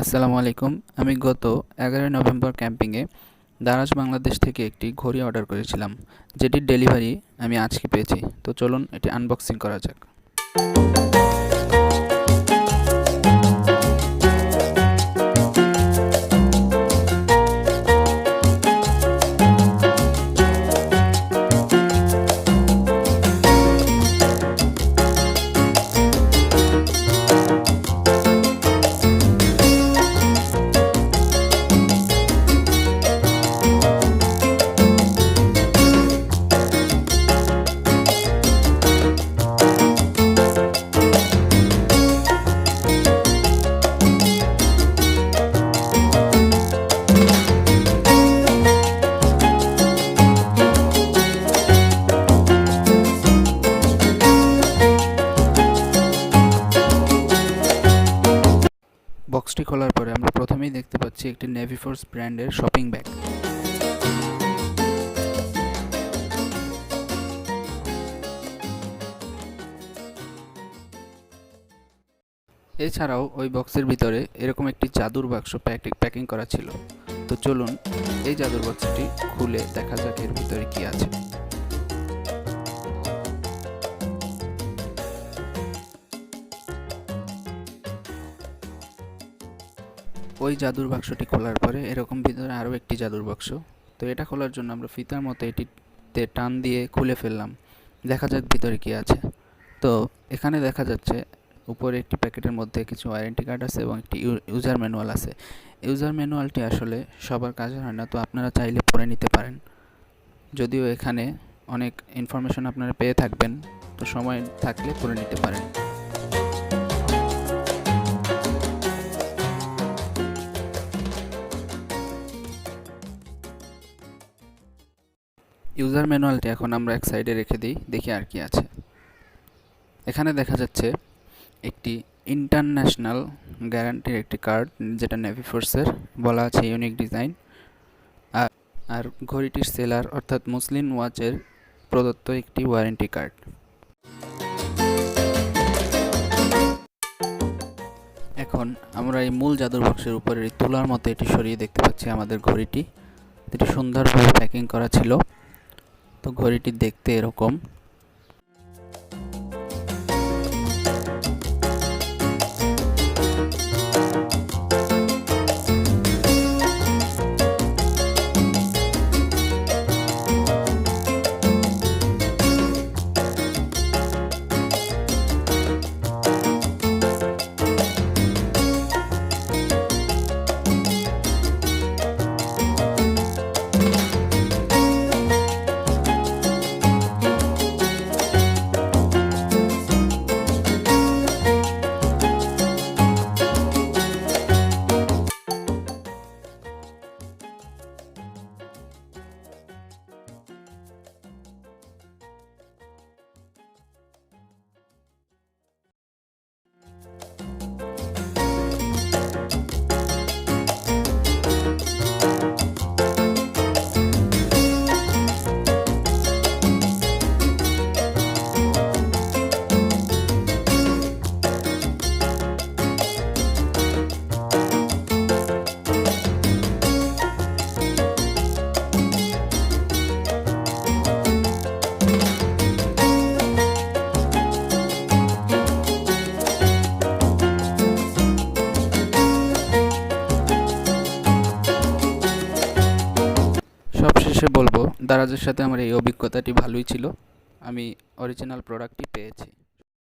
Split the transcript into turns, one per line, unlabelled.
আসসালামু আলাইকুম। আমি গত 11 নভেম্বর ক্যাম্পিংয়ে দারাজ বাংলাদেশ থেকে একটি ঘড়ি অর্ডার করেছিলাম, যেটির ডেলিভারি আমি আজকে পেয়েছি। তো চলুন এটি আনবক্সিং করা যাক। বক্সটি খোলার পরে আমরা প্রথমেই দেখতে পাচ্ছি একটি নেভিফোর্স ব্র্যান্ডের শপিং ব্যাগ। এছাড়াও ওই বক্সের ভিতরে এরকম একটি জাদুর বাক্স প্যাকিং করা ছিল। তো চলুন এই জাদুর বাক্সটি খুলে দেখা যাক এর ভিতরে কি আছে। ওই জাদুর বাক্সটি খোলার পরে এরকম ভিতরে আরও একটি জাদুর বাক্স। তো এটা খোলার জন্য আমরা ফিতার মতো এটিতে টান দিয়ে খুলে ফেললাম। দেখা যাক ভিতরে কি আছে। তো এখানে দেখা যাচ্ছে উপরে একটি প্যাকেটের মধ্যে কিছু ওয়ারেন্টি কার্ড আছে এবং একটি ইউজার ম্যানুয়াল আছে। ইউজার ম্যানুয়ালটি আসলে সবার কাজে হয় না, তো আপনারা চাইলে পড়ে নিতে পারেন। যদিও এখানে অনেক ইনফরমেশন আপনারা পেয়ে থাকবেন, তো সময় থাকলে পড়ে নিতে পারেন। ইউজার ম্যানুয়ালটি এখন আমরা এক সাইডে রেখে দিই, দেখি আর কি আছে। এখানে দেখা যাচ্ছে একটি ইন্টারন্যাশনাল গ্যারান্টির একটি কার্ড, যেটা নেভিফোর্সের, বলা আছে ইউনিক ডিজাইন। আর ঘড়িটির সেলার অর্থাৎ মুসলিম ওয়াচের প্রদত্ত একটি ওয়ারেন্টি কার্ড। এখন আমরা এই মূল জাদুর বক্সের উপরে তুলার মতো এটি সরিয়ে দেখতে পাচ্ছি আমাদের ঘড়িটি। এটি সুন্দরভাবে প্যাকিং করা ছিল। তো ঘড়িটি দেখতে এরকম। সবশেষে বলবো, দারাজের সাথে আমার এই অভিজ্ঞতাটি ভালোই ছিল। আমি অরিজিনাল প্রোডাক্টটি পেয়েছি।